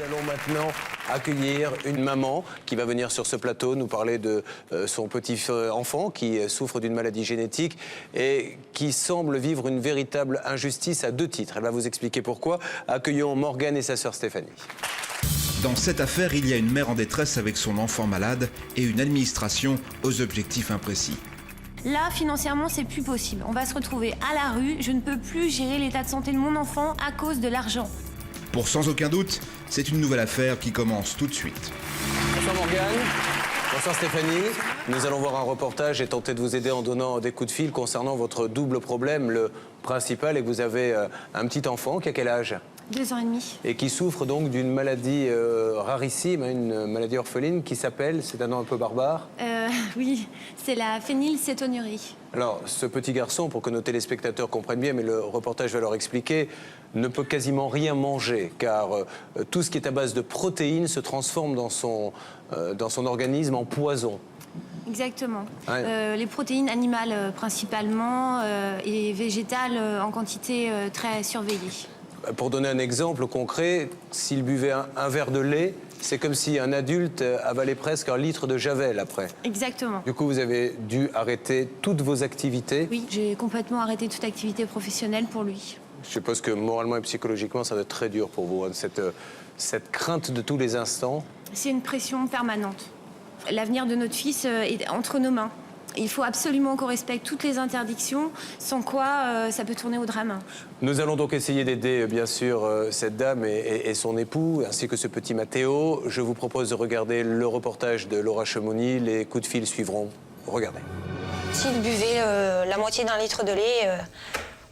Nous allons maintenant accueillir une maman qui va venir sur ce plateau nous parler de son petit enfant qui souffre d'une maladie génétique et qui semble vivre une véritable injustice à deux titres. Elle va vous expliquer pourquoi. Accueillons Morgane et sa sœur Stéphanie. Dans cette affaire, il y a une mère en détresse avec son enfant malade et une administration aux objectifs imprécis. Là, financièrement, c'est plus possible. On va se retrouver à la rue. Je ne peux plus gérer l'état de santé de mon enfant à cause de l'argent. Pour sans aucun doute, c'est une nouvelle affaire qui commence tout de suite. Bonsoir Morgane. Bonsoir Stéphanie. Nous allons voir un reportage et tenter de vous aider en donnant des coups de fil concernant votre double problème. Le principal est que vous avez un petit enfant qui a quel âge ? 2 ans et demi. Et qui souffre donc d'une maladie rarissime, une maladie orpheline qui s'appelle, c'est un nom un peu barbare. Oui, c'est la phénylcétonurie. Alors, ce petit garçon, pour que nos téléspectateurs comprennent bien, mais le reportage va leur expliquer, ne peut quasiment rien manger, car tout ce qui est à base de protéines se transforme dans son organisme en poison. Exactement. Ouais. Les protéines animales principalement et végétales en quantité très surveillée. Pour donner un exemple concret, s'il buvait un verre de lait, c'est comme si un adulte avalait presque 1 litre de javel après. Exactement. Du coup, vous avez dû arrêter toutes vos activités. Oui, j'ai complètement arrêté toute activité professionnelle pour lui. Je suppose que moralement et psychologiquement, ça doit être très dur pour vous, hein, cette crainte de tous les instants. C'est une pression permanente. L'avenir de notre fils est entre nos mains. Il faut absolument qu'on respecte toutes les interdictions, sans quoi ça peut tourner au drame. Nous allons donc essayer d'aider, bien sûr, cette dame et son époux, ainsi que ce petit Mathéo. Je vous propose de regarder le reportage de Laura Chemouni. Les coups de fil suivront. Regardez. S'il buvait la moitié d'1 litre de lait,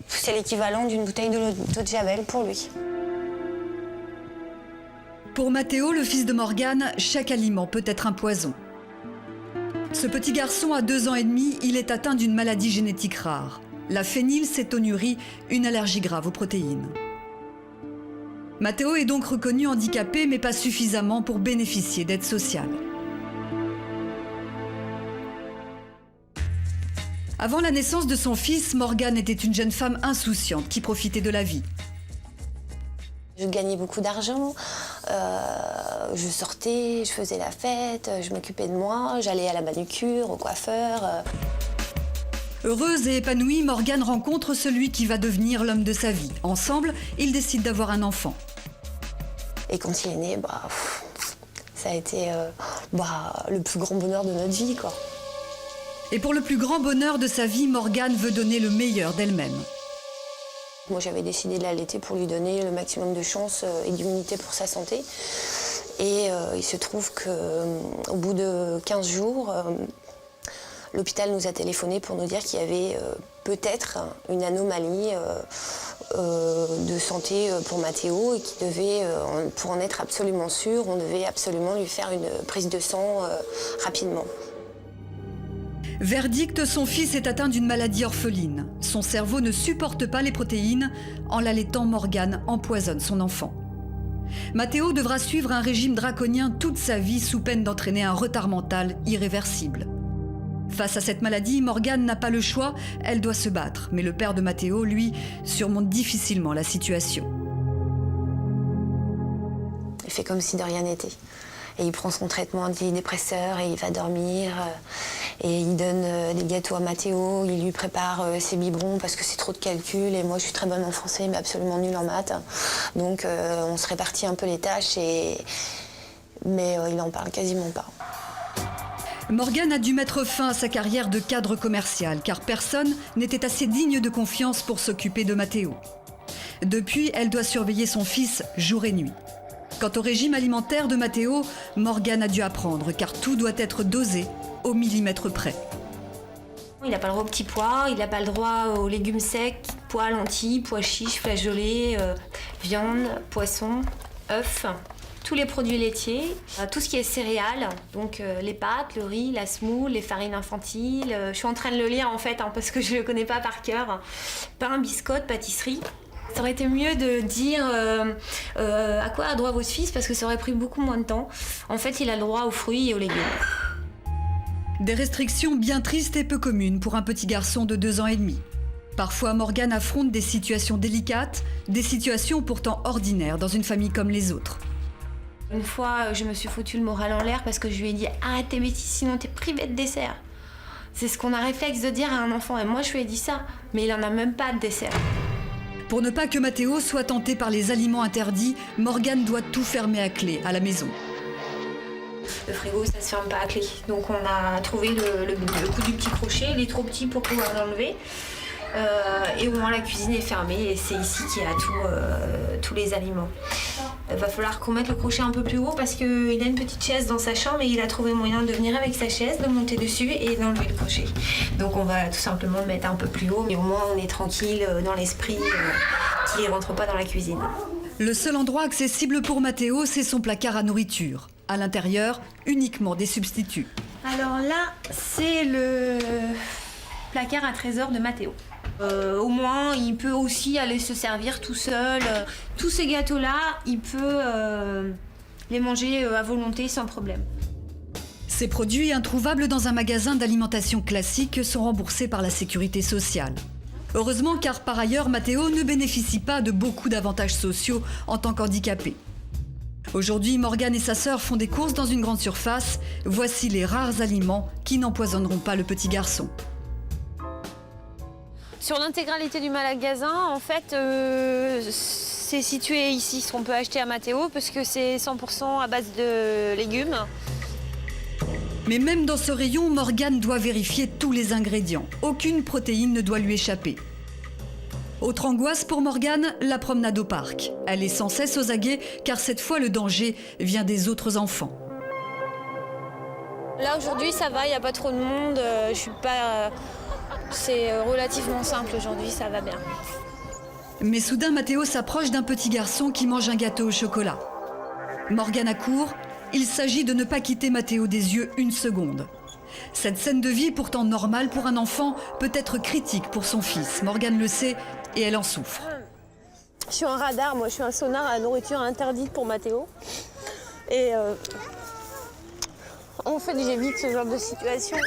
c'est l'équivalent d'une bouteille d'eau de Javel pour lui. Pour Mathéo, le fils de Morgane, chaque aliment peut être un poison. Ce petit garçon a 2 ans et demi, il est atteint d'une maladie génétique rare, la phénylcétonurie, une allergie grave aux protéines. Mathéo est donc reconnu handicapé, mais pas suffisamment pour bénéficier d'aide sociale. Avant la naissance de son fils, Morgane était une jeune femme insouciante qui profitait de la vie. Je gagnais beaucoup d'argent, je sortais, je faisais la fête, je m'occupais de moi, j'allais à la manucure, au coiffeur. Heureuse et épanouie, Morgane rencontre celui qui va devenir l'homme de sa vie. Ensemble, ils décident d'avoir un enfant. Et quand il est né, ça a été le plus grand bonheur de notre vie, quoi. Et pour le plus grand bonheur de sa vie, Morgane veut donner le meilleur d'elle-même. Moi, j'avais décidé de l'allaiter pour lui donner le maximum de chance et d'immunité pour sa santé. Et il se trouve qu'au bout de 15 jours, l'hôpital nous a téléphoné pour nous dire qu'il y avait peut-être une anomalie de santé pour Mathéo et qu'il devait, pour en être absolument sûr, on devait absolument lui faire une prise de sang rapidement. Verdict, son fils est atteint d'une maladie orpheline. Son cerveau ne supporte pas les protéines. En l'allaitant, Morgane empoisonne son enfant. Mathéo devra suivre un régime draconien toute sa vie sous peine d'entraîner un retard mental irréversible. Face à cette maladie, Morgane n'a pas le choix, elle doit se battre. Mais le père de Mathéo, lui, surmonte difficilement la situation. Il fait comme si de rien n'était. Et il prend son traitement antidépresseur et il va dormir. Et il donne des gâteaux à Mathéo, il lui prépare ses biberons parce que c'est trop de calculs. Et moi, je suis très bonne en français, mais absolument nulle en maths. Donc, on se répartit un peu les tâches, mais il n'en parle quasiment pas. Morgane a dû mettre fin à sa carrière de cadre commercial, car personne n'était assez digne de confiance pour s'occuper de Mathéo. Depuis, elle doit surveiller son fils jour et nuit. Quant au régime alimentaire de Mathéo, Morgane a dû apprendre, car tout doit être dosé au millimètre près. Il n'a pas le droit aux petits pois, il n'a pas le droit aux légumes secs, pois, lentilles, pois chiches, flageolets, viande, poisson, œufs, tous les produits laitiers, tout ce qui est céréales, donc les pâtes, le riz, la semoule, les farines infantiles. Je suis en train de le lire en fait, parce que je ne le connais pas par cœur. Pain, biscottes, pâtisserie. Ça aurait été mieux de dire à quoi a droit votre fils, parce que ça aurait pris beaucoup moins de temps. En fait, il a le droit aux fruits et aux légumes. Des restrictions bien tristes et peu communes pour un petit garçon de 2 ans et demi. Parfois, Morgane affronte des situations délicates, des situations pourtant ordinaires dans une famille comme les autres. Une fois, je me suis foutu le moral en l'air parce que je lui ai dit « Arrête tes bêtises, sinon t'es privé de dessert ». C'est ce qu'on a réflexe de dire à un enfant. Et moi, je lui ai dit ça, mais il en a même pas de dessert. Pour ne pas que Mathéo soit tenté par les aliments interdits, Morgane doit tout fermer à clé à la maison. Le frigo, ça se ferme pas à clé. Donc on a trouvé le coup du petit crochet. Il est trop petit pour pouvoir l'enlever. Et au moins la cuisine est fermée et c'est ici qu'il y a tous les aliments. Il va falloir qu'on mette le crochet un peu plus haut parce qu'il a une petite chaise dans sa chambre et il a trouvé moyen de venir avec sa chaise, de monter dessus et d'enlever le crochet. Donc on va tout simplement le mettre un peu plus haut, mais au moins on est tranquille dans l'esprit qu'il ne rentre pas dans la cuisine. Le seul endroit accessible pour Mathéo, c'est son placard à nourriture. À l'intérieur, uniquement des substituts. Alors là, c'est le placard à trésor de Mathéo. Au moins, il peut aussi aller se servir tout seul. Tous ces gâteaux-là, il peut les manger à volonté sans problème. Ces produits introuvables dans un magasin d'alimentation classique sont remboursés par la sécurité sociale. Heureusement, car par ailleurs, Mathéo ne bénéficie pas de beaucoup d'avantages sociaux en tant qu'handicapé. Aujourd'hui, Morgane et sa sœur font des courses dans une grande surface. Voici les rares aliments qui n'empoisonneront pas le petit garçon. Sur l'intégralité du magasin, en fait, c'est situé ici, ce qu'on peut acheter à Mathéo, parce que c'est 100% à base de légumes. Mais même dans ce rayon, Morgane doit vérifier tous les ingrédients. Aucune protéine ne doit lui échapper. Autre angoisse pour Morgane, la promenade au parc. Elle est sans cesse aux aguets, car cette fois le danger vient des autres enfants. Là, aujourd'hui, ça va, il n'y a pas trop de monde, je suis pas... C'est relativement simple aujourd'hui, ça va bien. Mais soudain, Mathéo s'approche d'un petit garçon qui mange un gâteau au chocolat. Morgane accourt, il s'agit de ne pas quitter Mathéo des yeux une seconde. Cette scène de vie, pourtant normale pour un enfant, peut être critique pour son fils. Morgane le sait et elle en souffre. Je suis un radar, moi je suis un sonar à la nourriture interdite pour Mathéo. Et en fait, j'évite ce genre de situation.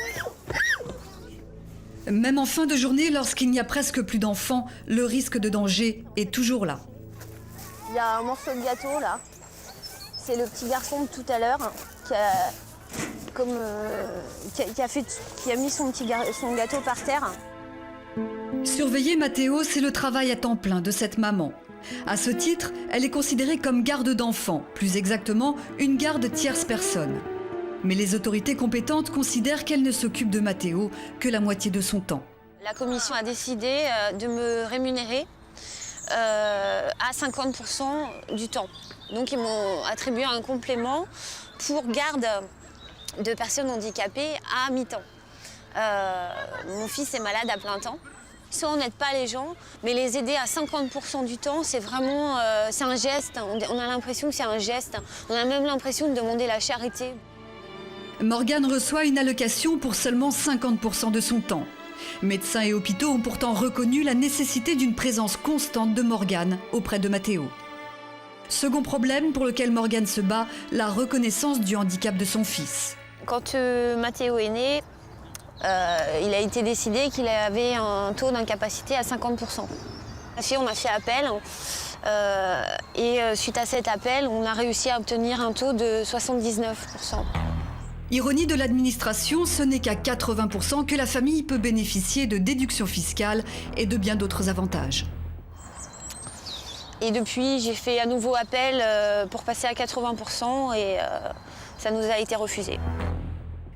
Même en fin de journée, lorsqu'il n'y a presque plus d'enfants, le risque de danger est toujours là. Il y a un morceau de gâteau là. C'est le petit garçon de tout à l'heure qui a mis son gâteau par terre. Surveiller Mathéo, c'est le travail à temps plein de cette maman. À ce titre, elle est considérée comme garde d'enfant, plus exactement une garde tierce personne. Mais les autorités compétentes considèrent qu'elle ne s'occupe de Mathéo que la moitié de son temps. La commission a décidé de me rémunérer à 50% du temps. Donc ils m'ont attribué un complément pour garde de personnes handicapées à mi-temps. Mon fils est malade à plein temps. Soit on n'aide pas les gens, mais les aider à 50% du temps, c'est vraiment c'est un geste. On a l'impression que c'est un geste. On a même l'impression de demander la charité. Morgane reçoit une allocation pour seulement 50% de son temps. Médecins et hôpitaux ont pourtant reconnu la nécessité d'une présence constante de Morgane auprès de Mathéo. Second problème pour lequel Morgane se bat, la reconnaissance du handicap de son fils. Quand Mathéo est né, il a été décidé qu'il avait un taux d'incapacité à 50%. On a fait appel et suite à cet appel, on a réussi à obtenir un taux de 79%. Ironie de l'administration, ce n'est qu'à 80% que la famille peut bénéficier de déductions fiscales et de bien d'autres avantages. Et depuis, j'ai fait à nouveau appel pour passer à 80% et ça nous a été refusé.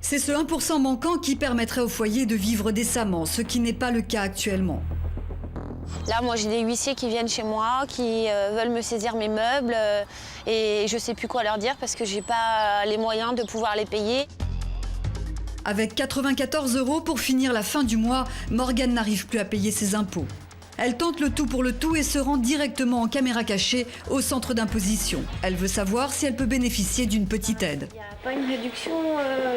C'est ce 1% manquant qui permettrait au foyer de vivre décemment, ce qui n'est pas le cas actuellement. Là, moi, j'ai des huissiers qui viennent chez moi, qui veulent me saisir mes meubles et je ne sais plus quoi leur dire parce que je n'ai pas les moyens de pouvoir les payer. Avec 94 € pour finir la fin du mois, Morgane n'arrive plus à payer ses impôts. Elle tente le tout pour le tout et se rend directement en caméra cachée au centre d'imposition. Elle veut savoir si elle peut bénéficier d'une petite aide. Il n'y a pas une réduction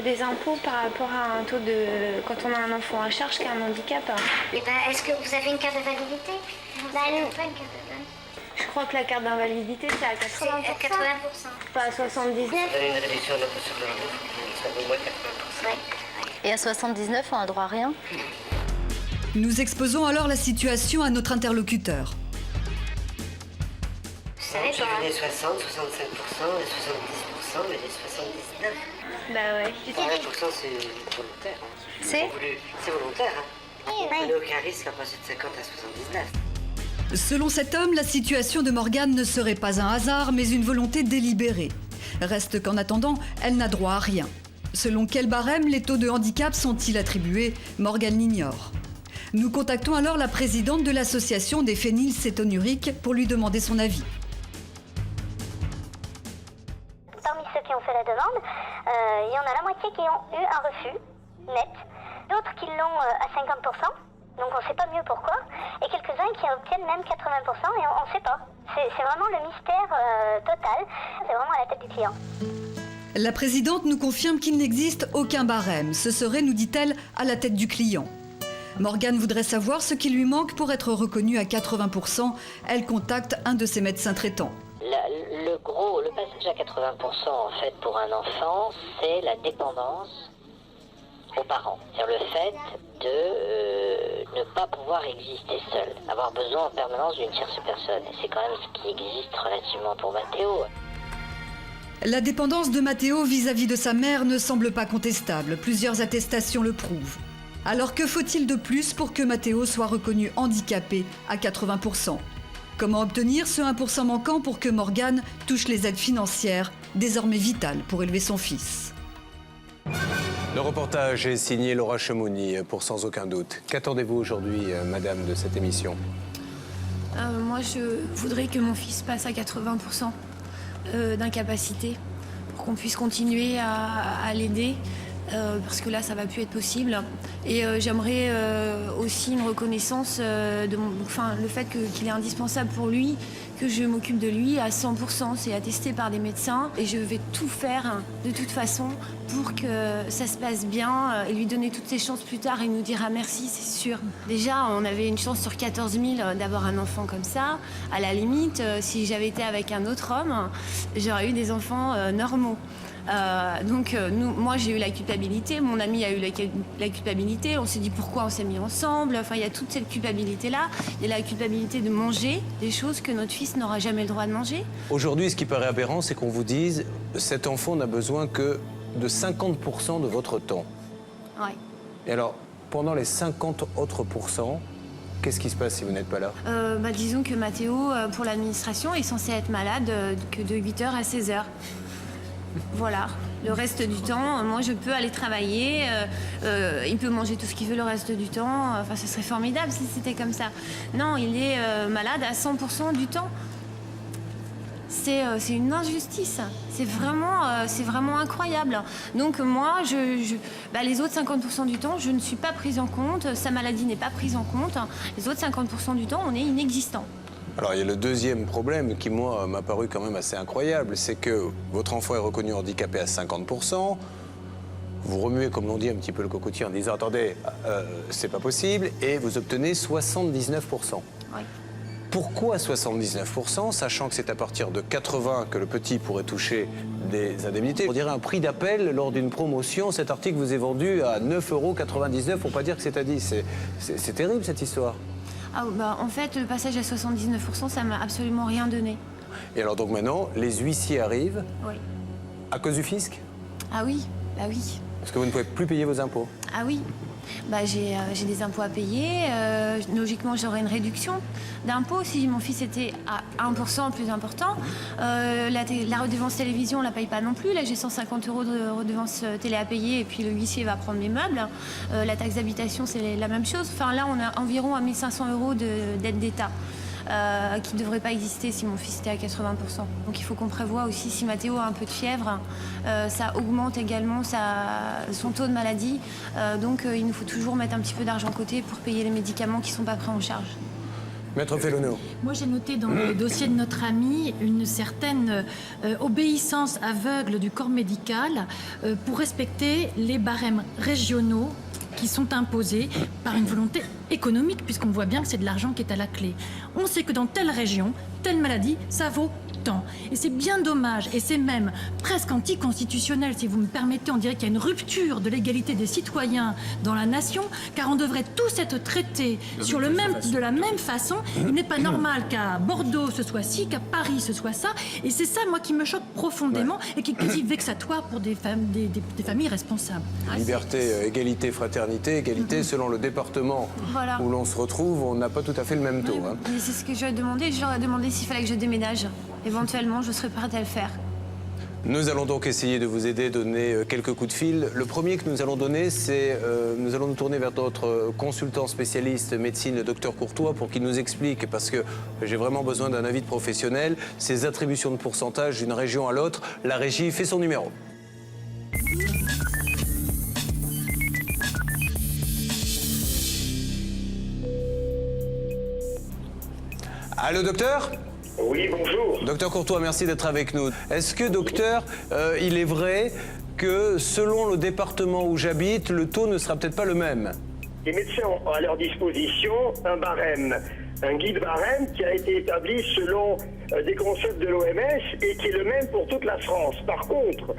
des impôts par rapport à un taux de... quand on a un enfant à charge qui a un handicap. Est-ce que vous avez une carte d'invalidité? Pas une carte d'invalidité. Je crois que la carte d'invalidité, c'est à 80%. C'est à 80%. Pas à 79%. Vous avez une réduction de l'impôt sur le revenu, ça vaut moins 80%. Ouais. Et à 79, on a droit à rien. Nous exposons alors la situation à notre interlocuteur. savais J'ai pas. vu les 60, 65%, les 70%, mais les 79. Bah ouais. Les 30%, c'est volontaire. Hein. C'est C'est volontaire. Hein. Oui. Il n'y a aucun risque à passer de 50 à 79. Selon cet homme, la situation de Morgane ne serait pas un hasard, mais une volonté délibérée. Reste qu'en attendant, elle n'a droit à rien. Selon quel barème les taux de handicap sont-ils attribués, Morgane l'ignore. Nous contactons alors la présidente de l'association des phénylcétonuriques pour lui demander son avis. Parmi ceux qui ont fait la demande, il y en a la moitié qui ont eu un refus net, d'autres qui l'ont à 50%, donc on ne sait pas mieux pourquoi, et quelques-uns qui obtiennent même 80% et on ne sait pas. C'est vraiment le mystère total, c'est vraiment à la tête du client. La présidente nous confirme qu'il n'existe aucun barème. Ce serait, nous dit-elle, à la tête du client. Morgane voudrait savoir ce qui lui manque pour être reconnue à 80%. Elle contacte un de ses médecins traitants. Le passage à 80% en fait pour un enfant, c'est la dépendance aux parents. C'est-à-dire le fait de ne pas pouvoir exister seul, avoir besoin en permanence d'une tierce personne. Et c'est quand même ce qui existe relativement pour Mathéo. La dépendance de Mathéo vis-à-vis de sa mère ne semble pas contestable. Plusieurs attestations le prouvent. Alors que faut-il de plus pour que Mathéo soit reconnu handicapé à 80%? Comment obtenir ce 1% manquant pour que Morgane touche les aides financières, désormais vitales pour élever son fils? Le reportage est signé Laura Chemouni pour Sans aucun doute. Qu'attendez-vous aujourd'hui, madame, de cette émission? Moi, je voudrais que mon fils passe à 80% d'incapacité pour qu'on puisse continuer à l'aider. Parce que là, ça va plus être possible. Et j'aimerais aussi une reconnaissance le fait qu'il est indispensable pour lui, que je m'occupe de lui à 100%. C'est attesté par des médecins. Et je vais tout faire, de toute façon, pour que ça se passe bien et lui donner toutes ses chances plus tard. Et nous dira merci, c'est sûr. Déjà, on avait une chance sur 14 000 d'avoir un enfant comme ça. À la limite, si j'avais été avec un autre homme, j'aurais eu des enfants normaux. Moi j'ai eu la culpabilité, mon ami a eu la culpabilité, on s'est dit pourquoi on s'est mis ensemble, enfin il y a toute cette culpabilité-là, il y a la culpabilité de manger des choses que notre fils n'aura jamais le droit de manger. Aujourd'hui, ce qui paraît aberrant, c'est qu'on vous dise cet enfant n'a besoin que de 50% de votre temps. Ouais. Et alors, pendant les 50 autres pourcents, qu'est-ce qui se passe si vous n'êtes pas là? Disons que Mathéo, pour l'administration, est censé être malade que de 8h à 16h. Voilà, le reste du temps, moi je peux aller travailler, il peut manger tout ce qu'il veut le reste du temps, enfin ce serait formidable si c'était comme ça. Non, il est malade à 100% du temps. C'est une injustice, c'est vraiment incroyable. Donc moi, les autres 50% du temps, je ne suis pas prise en compte, sa maladie n'est pas prise en compte, les autres 50% du temps, on est inexistant. Alors, il y a le deuxième problème qui, moi, m'a paru quand même assez incroyable, c'est que votre enfant est reconnu handicapé à 50%. Vous remuez, comme l'on dit, un petit peu le cocotier en disant « Attendez, c'est pas possible » et vous obtenez 79%. Oui. Pourquoi 79%, sachant que c'est à partir de 80 que le petit pourrait toucher des indemnités? On dirait un prix d'appel lors d'une promotion. Cet article vous est vendu à 9,99 €, pour pas dire que c'est à 10. C'est terrible, cette histoire. En fait, le passage à 79%, ça m'a absolument rien donné. Et alors donc maintenant, les huissiers arrivent. Oui. À cause du fisc? Ah oui, bah oui. Parce que vous ne pouvez plus payer vos impôts? Ah oui. J'ai des impôts à payer. Logiquement, j'aurais une réduction d'impôts si mon fils était à 1% plus important. La redevance télévision, on ne la paye pas non plus. Là, j'ai 150 € de redevance télé à payer et puis le huissier va prendre mes meubles. La taxe d'habitation, c'est la même chose. Enfin, là, on a environ 1 500 € d'aide d'État. Qui ne devrait pas exister si mon fils était à 80%. Donc il faut qu'on prévoie aussi, si Mathéo a un peu de fièvre, ça augmente également son taux de maladie. Donc il nous faut toujours mettre un petit peu d'argent de côté pour payer les médicaments qui ne sont pas pris en charge. Maître Fellonneau. Moi, j'ai noté dans le dossier de notre ami une certaine obéissance aveugle du corps médical pour respecter les barèmes régionaux qui sont imposés par une volonté économique, puisqu'on voit bien que c'est de l'argent qui est à la clé. On sait que dans telle région, telle maladie, ça vaut temps. Et c'est bien dommage, et c'est même presque anticonstitutionnel, si vous me permettez. On dirait qu'il y a une rupture de l'égalité des citoyens dans la nation, car on devrait tous être traités de la même façon. Il n'est pas normal qu'à Bordeaux ce soit ci, qu'à Paris ce soit ça. Et c'est ça, moi, qui me choque profondément et qui est quasi vexatoire pour des familles responsables. Liberté, égalité, fraternité, égalité, selon le département où l'on se retrouve, on n'a pas tout à fait le même taux. Hein. Mais c'est ce que je leur ai demandé. Je leur ai demandé s'il fallait que je déménage. Éventuellement, je serais prête à le faire. Nous allons donc essayer de vous aider, donner quelques coups de fil. Le premier que nous allons donner, c'est nous allons nous tourner vers notre consultant spécialiste médecine, le docteur Courtois, pour qu'il nous explique, parce que j'ai vraiment besoin d'un avis de professionnel, ces attributions de pourcentage d'une région à l'autre. La régie fait son numéro. Allô, docteur ? Oui, bonjour. Docteur Courtois, merci d'être avec nous. Est-ce que, docteur, il est vrai que selon le département où j'habite, le taux ne sera peut-être pas le même? Les médecins ont à leur disposition un barème, un guide barème qui a été établi selon des concepts de l'OMS et qui est le même pour toute la France. Par contre,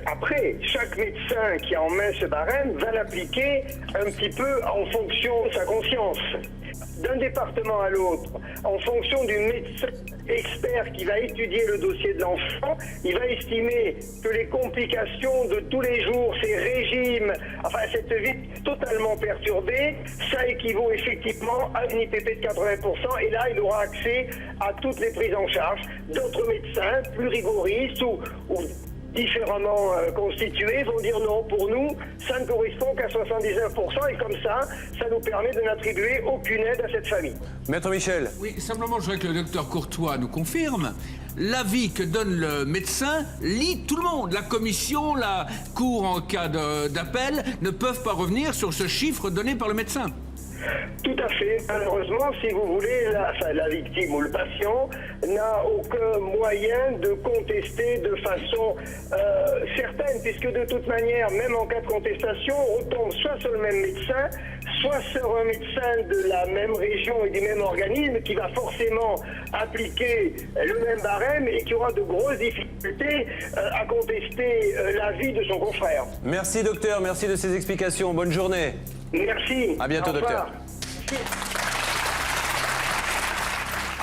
après, chaque médecin qui a en main ce barème va l'appliquer un petit peu en fonction de sa conscience. D'un département à l'autre, en fonction du médecin expert qui va étudier le dossier de l'enfant, il va estimer que les complications de tous les jours, ces régimes, enfin cette vie totalement perturbée, ça équivaut effectivement à une IPP de 80%, et là il aura accès à toutes les prises en charge d'autres médecins plus rigoristes ou différemment constitués vont dire non, pour nous, ça ne correspond qu'à 79%, et comme ça nous permet de n'attribuer aucune aide à cette famille. Maître Michel. Oui, simplement, je voudrais que le docteur Courtois nous confirme. L'avis que donne le médecin lit tout le monde. La commission, la cour en cas d'appel ne peuvent pas revenir sur ce chiffre donné par le médecin. Tout à fait. Malheureusement, si vous voulez, la victime ou le patient n'a aucun moyen de contester de façon certaine, puisque de toute manière, même en cas de contestation, on tombe soit sur le même médecin, soit sur un médecin de la même région et du même organisme qui va forcément appliquer le même barème et qui aura de grosses difficultés à contester l'avis de son confrère. Merci docteur, merci de ces explications. Bonne journée. Merci. À bientôt, docteur.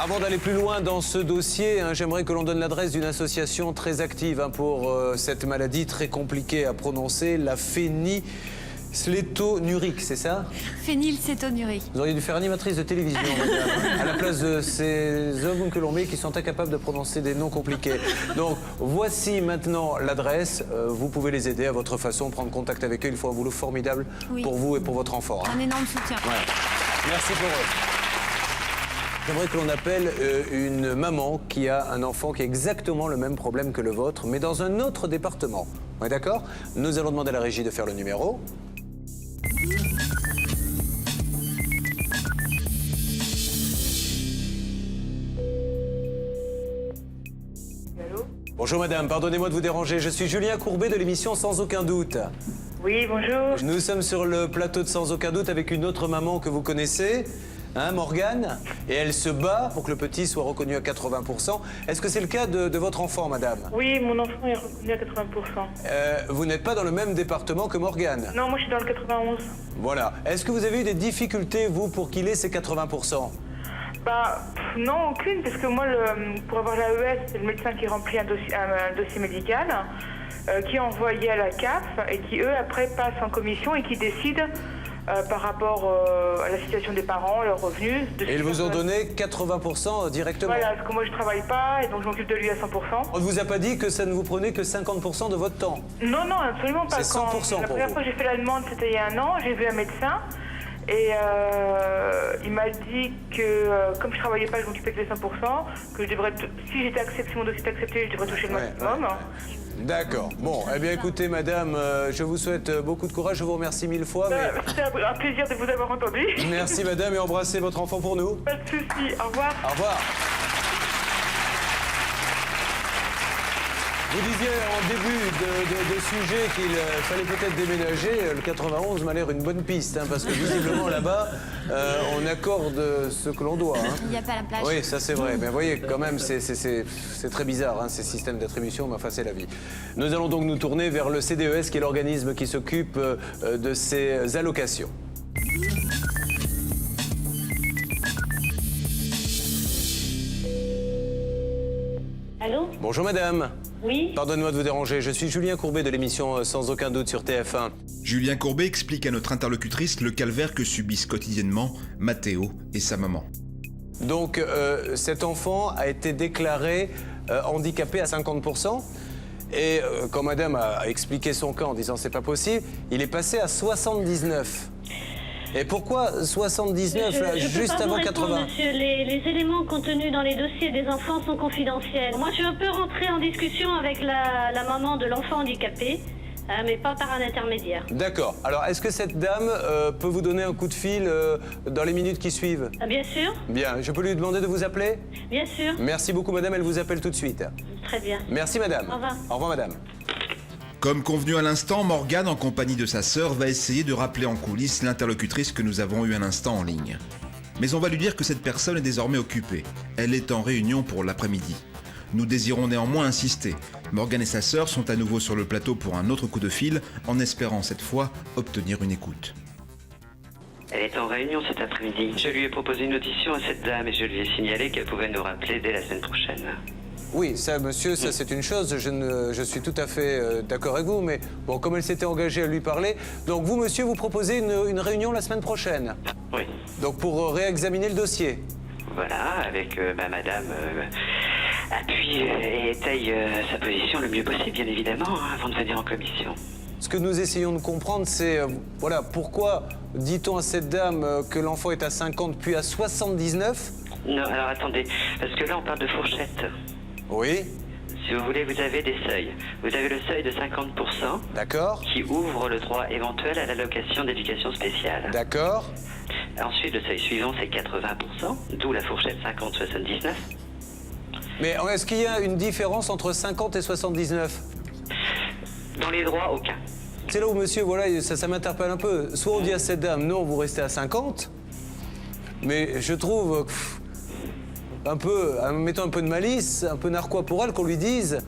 Avant d'aller plus loin dans ce dossier, j'aimerais que l'on donne l'adresse d'une association très active pour cette maladie très compliquée à prononcer, la phénylcétonurique, c'est ça? Phénylcétonurique. Vous auriez dû faire animatrice de télévision, madame, à la place de ces hommes que l'on met qui sont incapables de prononcer des noms compliqués. Donc, voici maintenant l'adresse. Vous pouvez les aider à votre façon, prendre contact avec eux. Il faut un boulot formidable pour vous et pour votre enfant. Un énorme soutien. Ouais. Merci pour eux. J'aimerais que l'on appelle une maman qui a un enfant qui a exactement le même problème que le vôtre, mais dans un autre département. On est d'accord? Nous allons demander à la régie de faire le numéro. Bonjour madame, pardonnez-moi de vous déranger. Je suis Julien Courbet de l'émission Sans Aucun Doute. Oui, bonjour. Nous sommes sur le plateau de Sans Aucun Doute avec une autre maman que vous connaissez, Morgane, et elle se bat pour que le petit soit reconnu à 80%. Est-ce que c'est le cas de votre enfant, madame? Oui, mon enfant est reconnu à 80%. Vous n'êtes pas dans le même département que Morgane? Non, moi je suis dans le 91. Voilà. Est-ce que vous avez eu des difficultés, vous, pour qu'il ait ces 80%? Non, aucune, parce que moi, pour avoir l'AES, c'est le médecin qui remplit un dossier médical, qui est envoyé à la CAF et qui, eux, après, passent en commission et qui décident par rapport à la situation des parents, leurs revenus. Et ils vous ont donné 80% directement? Voilà, parce que moi, je travaille pas et donc je m'occupe de lui à 100%. On ne vous a pas dit que ça ne vous prenait que 50% de votre temps? Non, non, absolument pas. C'est 100% pour vous. La première fois que j'ai fait la demande, c'était il y a un an, j'ai vu un médecin. Et il m'a dit que comme je travaillais pas, je m'occupais que de 100%, que je devrais, si j'étais accepté, si mon dossier était accepté, je devrais toucher le maximum. D'accord. Bon, eh bien écoutez madame, je vous souhaite beaucoup de courage, je vous remercie 1000 fois. C'était un plaisir de vous avoir entendu. Merci madame et embrassez votre enfant pour nous. Pas de souci, au revoir. Au revoir. Vous disiez en début de sujet qu'il fallait peut-être déménager. Le 91 m'a l'air une bonne piste, hein, parce que visiblement là-bas, on accorde ce que l'on doit. Hein. Il n'y a pas la plage. Oui, ça c'est vrai. Mais vous voyez, quand même, c'est très bizarre, hein, ces systèmes d'attribution, mais enfin, c'est la vie. Nous allons donc nous tourner vers le CDES, qui est l'organisme qui s'occupe de ces allocations. Allô? Bonjour madame. Oui? Pardonnez-moi de vous déranger, je suis Julien Courbet de l'émission Sans aucun doute sur TF1. Julien Courbet explique à notre interlocutrice le calvaire que subissent quotidiennement Mathéo et sa maman. Donc cet enfant a été déclaré handicapé à 50%. Et quand madame a expliqué son cas en disant c'est pas possible, il est passé à 79. Et pourquoi 79 là, juste avant 80? Monsieur, les éléments contenus dans les dossiers des enfants sont confidentiels. Moi, je peux rentrer en discussion avec la maman de l'enfant handicapé, mais pas par un intermédiaire. D'accord. Alors, est-ce que cette dame peut vous donner un coup de fil dans les minutes qui suivent? Ah, bien sûr. Bien. Je peux lui demander de vous appeler? Bien sûr. Merci beaucoup, madame. Elle vous appelle tout de suite. Très bien. Merci, madame. Au revoir. Au revoir, madame. Comme convenu à l'instant, Morgane, en compagnie de sa sœur, va essayer de rappeler en coulisses l'interlocutrice que nous avons eue un instant en ligne. Mais on va lui dire que cette personne est désormais occupée. Elle est en réunion pour l'après-midi. Nous désirons néanmoins insister. Morgane et sa sœur sont à nouveau sur le plateau pour un autre coup de fil, en espérant cette fois obtenir une écoute. Elle est en réunion cet après-midi. Je lui ai proposé une audition à cette dame et je lui ai signalé qu'elle pouvait nous rappeler dès la semaine prochaine. Oui, ça, monsieur, ça c'est une chose, je suis tout à fait d'accord avec vous, mais bon, comme elle s'était engagée à lui parler, donc vous, monsieur, vous proposez une réunion la semaine prochaine? Oui. Donc pour réexaminer le dossier? Voilà, avec madame appuie et étaye sa position le mieux possible, bien évidemment, hein, avant de venir en commission. Ce que nous essayons de comprendre, c'est, voilà, pourquoi dit-on à cette dame que l'enfant est à 50 puis à 79? Non, alors attendez, parce que là on parle de fourchette. Oui. Si vous voulez, vous avez des seuils. Vous avez le seuil de 50%. D'accord. Qui ouvre le droit éventuel à l'allocation d'éducation spéciale. D'accord. Ensuite, le seuil suivant, c'est 80%, d'où la fourchette 50-79. Mais est-ce qu'il y a une différence entre 50 et 79? Dans les droits, aucun. C'est là où, monsieur, voilà, ça m'interpelle un peu. Soit on dit à cette dame, non, vous restez à 50, mais je trouve... un peu, mettons un peu de malice, un peu narquois pour elle, qu'on lui dise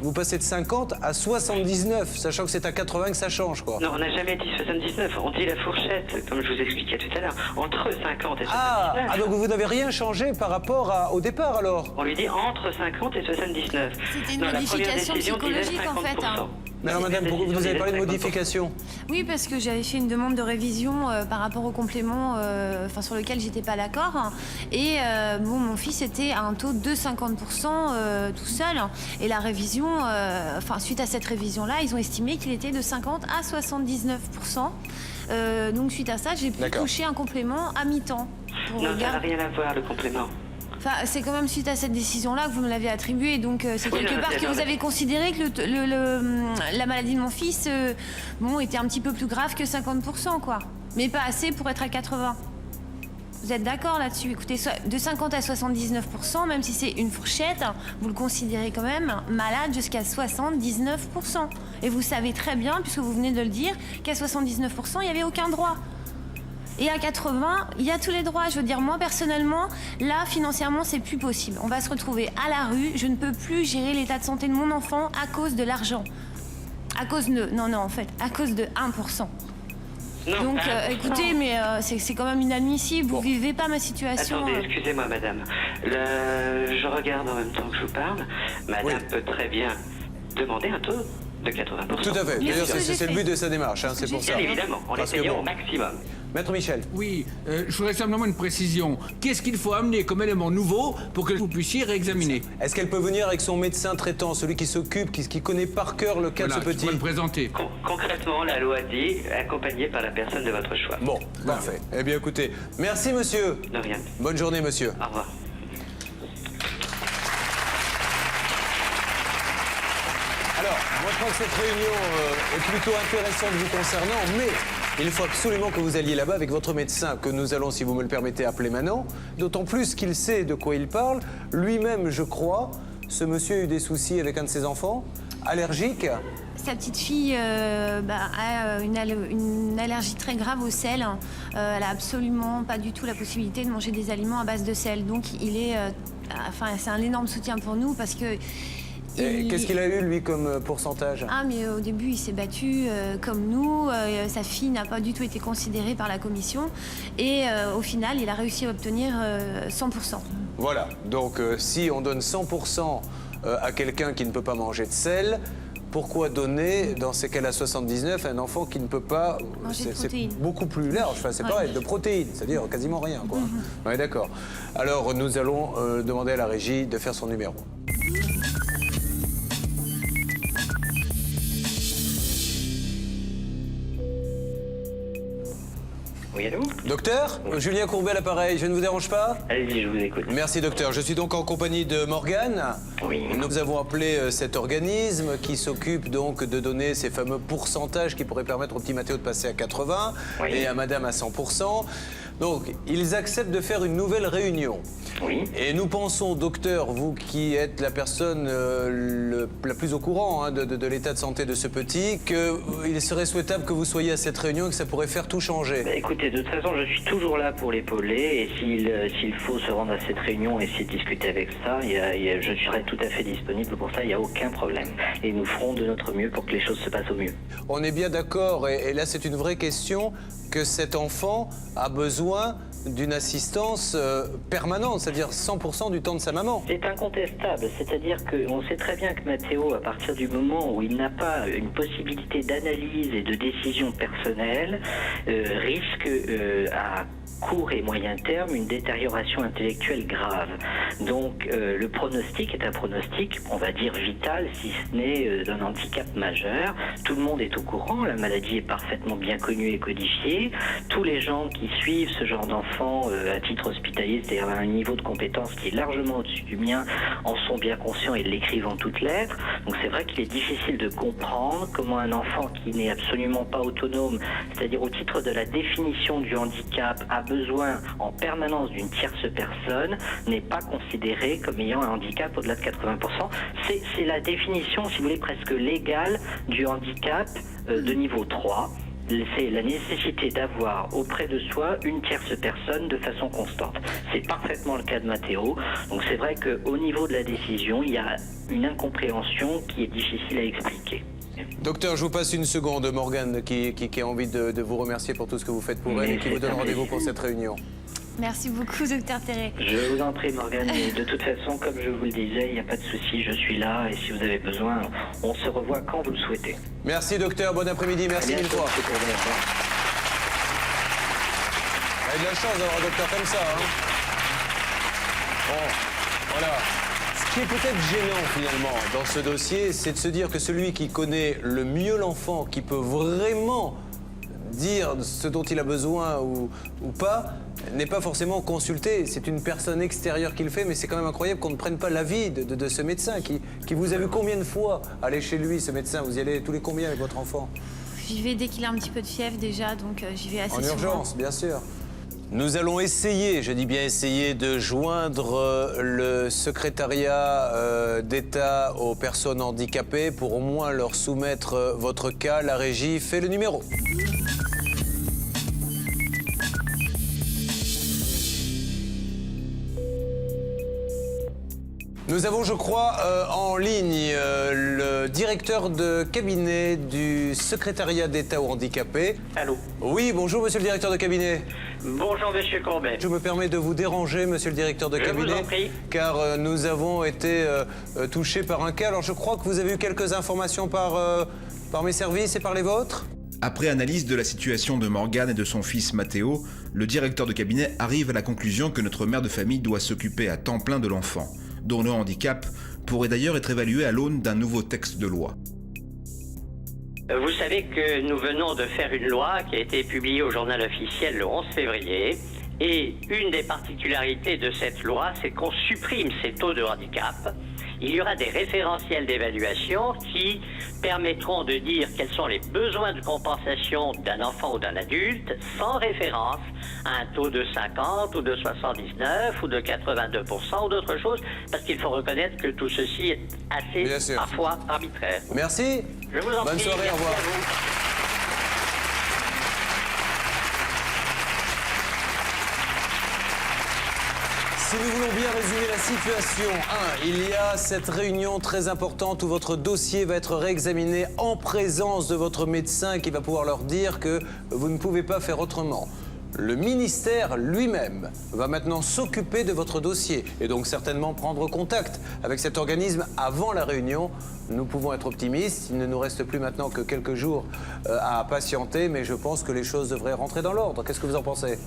vous passez de 50 à 79, sachant que c'est à 80 que ça change, quoi. Non, on n'a jamais dit 79, on dit la fourchette, comme je vous expliquais tout à l'heure, entre 50 et 79. Ah, donc vous n'avez rien changé par rapport au départ, alors? On lui dit entre 50 et 79. C'était une modification psychologique, en fait. Hein. Mais alors, madame, pourquoi vous nous avez parlé de modification? Oui, parce que j'avais fait une demande de révision par rapport au complément sur lequel j'étais pas d'accord. Et bon, mon fils était à un taux de 50% tout seul. Et la révision, suite à cette révision-là, ils ont estimé qu'il était de 50 à 79%. Donc suite à ça, j'ai pu toucher un complément à mi-temps. Non, ça n'a rien à voir, le complément. Enfin, c'est quand même suite à cette décision-là que vous me l'avez attribué, donc c'est quelque part que vous avez considéré que la maladie de mon fils était un petit peu plus grave que 50%, quoi. Mais pas assez pour être à 80%. Vous êtes d'accord là-dessus? Écoutez, de 50 à 79%, même si c'est une fourchette, vous le considérez quand même malade jusqu'à 79%. Et vous savez très bien, puisque vous venez de le dire, qu'à 79%, il n'y avait aucun droit. Et à 80, il y a tous les droits. Je veux dire, moi, personnellement, là, financièrement, c'est plus possible. On va se retrouver à la rue. Je ne peux plus gérer l'état de santé de mon enfant à cause de l'argent. À cause de... Non, en fait, à cause de 1%. Non, donc, écoutez, mais c'est quand même inadmissible. Vous vivez pas ma situation. Attendez, excusez-moi, madame. Je regarde en même temps que je vous parle. Madame peut très bien demander un taux de 80%. Tout à fait. D'ailleurs, c'est le but de sa démarche, hein, c'est pour ça. Bien évidemment, on est payé au maximum. Maître Michel. Oui, je voudrais simplement une précision. Qu'est-ce qu'il faut amener comme élément nouveau pour que vous puissiez réexaminer? Est-ce qu'elle peut venir avec son médecin traitant, celui qui s'occupe, qui connaît par cœur le cas de ce petit? Je peux le présenter. Concrètement, la loi dit accompagné par la personne de votre choix. Bon, parfait. Eh bien, écoutez, merci, monsieur. De rien. Bonne journée, monsieur. Au revoir. Alors, moi je crois que cette réunion est plutôt intéressante vous concernant, mais il faut absolument que vous alliez là-bas avec votre médecin, que nous allons, si vous me le permettez, appeler maintenant. D'autant plus qu'il sait de quoi il parle. Lui-même, je crois, ce monsieur a eu des soucis avec un de ses enfants. allergique? Sa petite fille a une allergie très grave au sel. Elle a absolument pas du tout la possibilité de manger des aliments à base de sel. Donc c'est un énorme soutien pour nous parce que... Qu'est-ce qu'il a eu, lui, comme pourcentage? Ah, mais au début, il s'est battu comme nous. Sa fille n'a pas du tout été considérée par la commission. Et au final, il a réussi à obtenir 100%. Voilà. Donc, si on donne 100% à quelqu'un qui ne peut pas manger de sel, pourquoi donner, dans ces cas-là, 79 à un enfant qui ne peut pas... C'est beaucoup plus large. Enfin, c'est pareil, de protéines, c'est-à-dire quasiment rien, quoi. Ouais, d'accord. Alors, nous allons demander à la régie de faire son numéro. Oui, allô? Docteur, Julien Courbet à l'appareil, je ne vous dérange pas? Allez-y, je vous écoute. Merci, docteur. Je suis donc en compagnie de Morgane. Oui. Nous avons appelé cet organisme qui s'occupe donc de donner ces fameux pourcentages qui pourraient permettre au petit Mathéo de passer à 80 et à madame à 100%. Donc, ils acceptent de faire une nouvelle réunion. Oui. Et nous pensons, docteur, vous qui êtes la personne la plus au courant de l'état de santé de ce petit, qu'il serait souhaitable que vous soyez à cette réunion et que ça pourrait faire tout changer. Bah, écoutez, de toute façon, je suis toujours là pour l'épauler et s'il faut se rendre à cette réunion et essayer de discuter avec ça, je serai tout à fait disponible pour ça, il n'y a aucun problème. Et nous ferons de notre mieux pour que les choses se passent au mieux. On est bien d'accord, et là c'est une vraie question, que cet enfant a besoin d'une assistance permanente, c'est-à-dire 100% du temps de sa maman. C'est incontestable, c'est-à-dire qu'on sait très bien que Mathéo, à partir du moment où il n'a pas une possibilité d'analyse et de décision personnelle, risque à court et moyen terme une détérioration intellectuelle grave. Donc le pronostic est un pronostic, on va dire vital, si ce n'est d'un handicap majeur. Tout le monde est au courant, la maladie est parfaitement bien connue et codifiée. Tous les gens qui suivent ce genre d'enfant à titre hospitalier, c'est-à-dire à un niveau de compétence qui est largement au-dessus du mien, en sont bien conscients et l'écrivent en toutes lettres. Donc c'est vrai qu'il est difficile de comprendre comment un enfant qui n'est absolument pas autonome, c'est-à-dire au titre de la définition du handicap, a besoin en permanence d'une tierce personne, n'est pas considéré comme ayant un handicap au-delà de 80%. C'est la définition, si vous voulez, presque légale du handicap de niveau 3. C'est la nécessité d'avoir auprès de soi une tierce personne de façon constante. C'est parfaitement le cas de Mathéo. Donc c'est vrai qu'au niveau de la décision, il y a une incompréhension qui est difficile à expliquer. Docteur, je vous passe une seconde, Morgane, qui a envie de vous remercier pour tout ce que vous faites pour elle et qui vous donne rendez-vous pour cette réunion. Merci beaucoup, docteur Terré. Je vous en prie, Morgane. Et de toute façon, comme je vous le disais, il n'y a pas de souci, je suis là. Et si vous avez besoin, on se revoit quand vous le souhaitez. Merci, docteur. Bon après-midi. Merci mille fois. Vous avez de la chance d'avoir un docteur comme ça. Bon, voilà. Ce qui est peut-être gênant, finalement, dans ce dossier, c'est de se dire que celui qui connaît le mieux l'enfant, qui peut vraiment dire ce dont il a besoin ou pas, n'est pas forcément consulté. C'est une personne extérieure qui le fait, mais c'est quand même incroyable qu'on ne prenne pas l'avis de ce médecin qui vous a vu combien de fois aller chez lui, ce médecin? Vous y allez tous les combien avec votre enfant? J'y vais dès qu'il a un petit peu de fièvre déjà, donc j'y vais assez souvent. En urgence, bien sûr. Nous allons essayer, je dis bien essayer, de joindre le secrétariat d'État aux personnes handicapées pour au moins leur soumettre votre cas. La régie fait le numéro. Nous avons, je crois, en ligne le directeur de cabinet du secrétariat d'État aux handicapés. Allô? Oui, bonjour, monsieur le directeur de cabinet. Bonjour, monsieur Courbet. Je me permets de vous déranger, monsieur le directeur de cabinet, vous en prie. car nous avons été touchés par un cas. Alors, je crois que vous avez eu quelques informations par mes services et par les vôtres. Après analyse de la situation de Morgane et de son fils Mathéo, le directeur de cabinet arrive à la conclusion que notre mère de famille doit s'occuper à temps plein de l'enfant, dont le handicap pourrait d'ailleurs être évalué à l'aune d'un nouveau texte de loi. Vous savez que nous venons de faire une loi qui a été publiée au journal officiel le 11 février. Et une des particularités de cette loi, c'est qu'on supprime ces taux de handicap il y aura des référentiels d'évaluation qui permettront de dire quels sont les besoins de compensation d'un enfant ou d'un adulte sans référence à un taux de 50 ou de 79 ou de 82% ou d'autres choses, parce qu'il faut reconnaître que tout ceci est assez parfois arbitraire. Merci. Je vous en Bonne prie. soirée, au revoir. Si nous voulons bien résumer la situation, il y a cette réunion très importante où votre dossier va être réexaminé en présence de votre médecin qui va pouvoir leur dire que vous ne pouvez pas faire autrement. Le ministère lui-même va maintenant s'occuper de votre dossier et donc certainement prendre contact avec cet organisme avant la réunion. Nous pouvons être optimistes, il ne nous reste plus maintenant que quelques jours à patienter, mais je pense que les choses devraient rentrer dans l'ordre. Qu'est-ce que vous en pensez?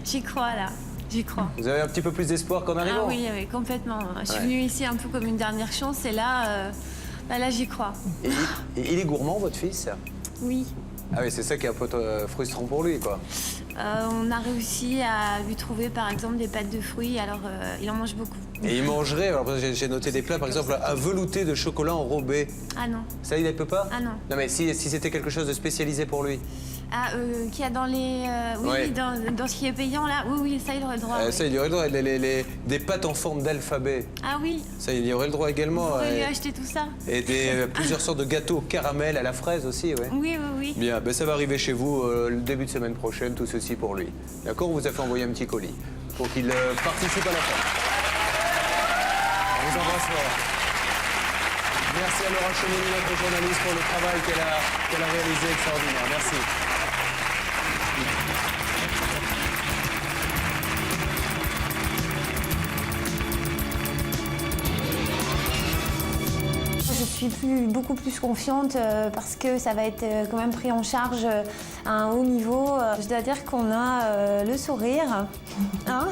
J'y crois là. J'y crois. Vous avez un petit peu plus d'espoir qu'en arrivant? Ah oui, oui, complètement. Je suis venue ici un peu comme une dernière chance et là, là j'y crois. Et il est gourmand, votre fils? Oui. Ah oui, c'est ça qui est un peu frustrant pour lui, quoi. On a réussi à lui trouver, par exemple, des pâtes de fruits, alors il en mange beaucoup. Et il mangerait, alors j'ai noté des plats, par exemple, un velouté de chocolat enrobé. Ah non. Ça, il ne peut pas? Ah non. Non, mais si c'était quelque chose de spécialisé pour lui? Ah, qu'il y a dans les... oui, dans ce qui est payant, là. Oui, oui, ça, il aurait le droit. Ça, il y aurait le droit. Des pâtes en forme d'alphabet. Ah oui. Ça, il y aurait le droit également. On pourrait lui acheter tout ça. Et plusieurs sortes de gâteaux au caramel à la fraise aussi, ouais. Oui, oui, oui. Bien, ben ça va arriver chez vous le début de semaine prochaine, tout ceci pour lui. D'accord? On vous a fait envoyer un petit colis pour qu'il participe à la fête. On vous embrasse fort. Merci à Laura Chemini, notre journaliste, pour le travail qu'elle a réalisé extraordinaire. Merci. Je suis beaucoup plus confiante parce que ça va être quand même pris en charge à un haut niveau. Je dois dire qu'on a le sourire. Hein ?